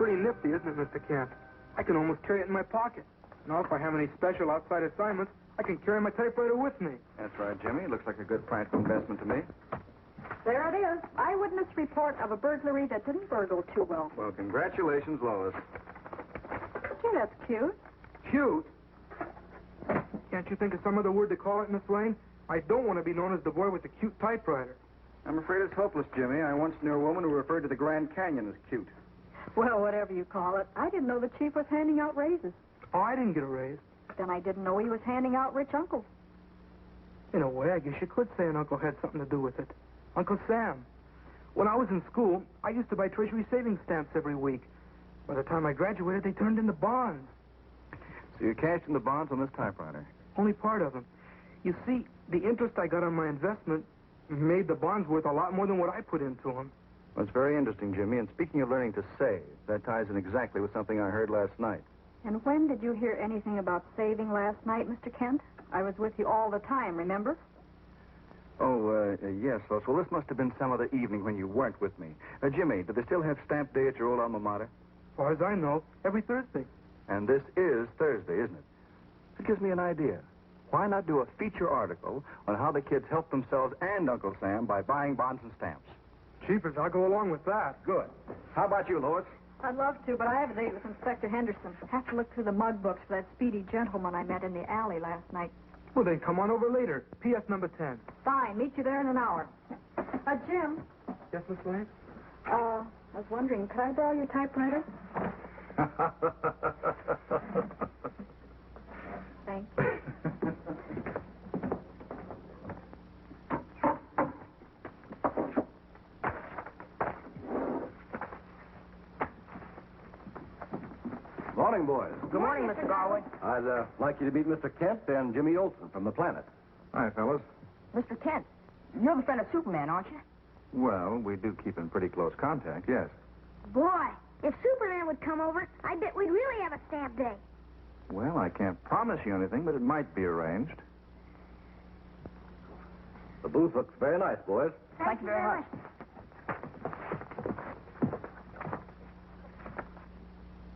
pretty nifty, isn't it, Mr. Kent? I can almost carry it in my pocket. Now, if I have any special outside assignments, I can carry my typewriter with me. That's right, Jimmy. Looks like a good practical investment to me. There it is. Eyewitness report of a burglary that didn't burgle too well. Well, congratulations, Lois. Gee, that's cute. Cute? Can't you think of some other word to call it, Miss Lane? I don't want to be known as the boy with the cute typewriter. I'm afraid it's hopeless, Jimmy. I once knew a woman who referred to the Grand Canyon as cute. Well, whatever you call it. I didn't know the chief was handing out raises. Oh, I didn't get a raise. Then I didn't know he was handing out rich uncles. In a way, I guess you could say an uncle had something to do with it. Uncle Sam. When I was in school, I used to buy Treasury savings stamps every week. By the time I graduated, they turned into bonds. So you cashed in the bonds on this typewriter? Only part of them. You see, the interest I got on my investment made the bonds worth a lot more than what I put into them. Well, it's very interesting, Jimmy. And speaking of learning to save, that ties in exactly with something I heard last night. And when did you hear anything about saving last night, Mr. Kent? I was with you all the time, remember? Oh, yes, Lois. Well, this must have been some other evening when you weren't with me. Jimmy, do they still have stamp day at your old alma mater? As far as I know, every Thursday. And this is Thursday, isn't it? It gives me an idea. Why not do a feature article on how the kids help themselves and Uncle Sam by buying bonds and stamps? Cheapers, I'll go along with that. Good. How about you, Lois? I'd love to, but I have a date with Inspector Henderson. Have to look through the mug books for that speedy gentleman I met in the alley last night. Well, then come on over later. P.S. number 10. Fine. Meet you there in an hour. Jim. Yes, Miss Lane? I was wondering, could I borrow your typewriter? Thanks. Morning, boys. Good morning, Mr. Garwood. I'd like you to meet Mr. Kent and Jimmy Olsen from the Planet. Hi, fellas. Mr. Kent, you're the friend of Superman, aren't you? Well, we do keep in pretty close contact, yes. Boy, if Superman would come over, I bet we'd really have a stamp day. Well, I can't promise you anything, but it might be arranged. The booth looks very nice, boys. Thank you very much.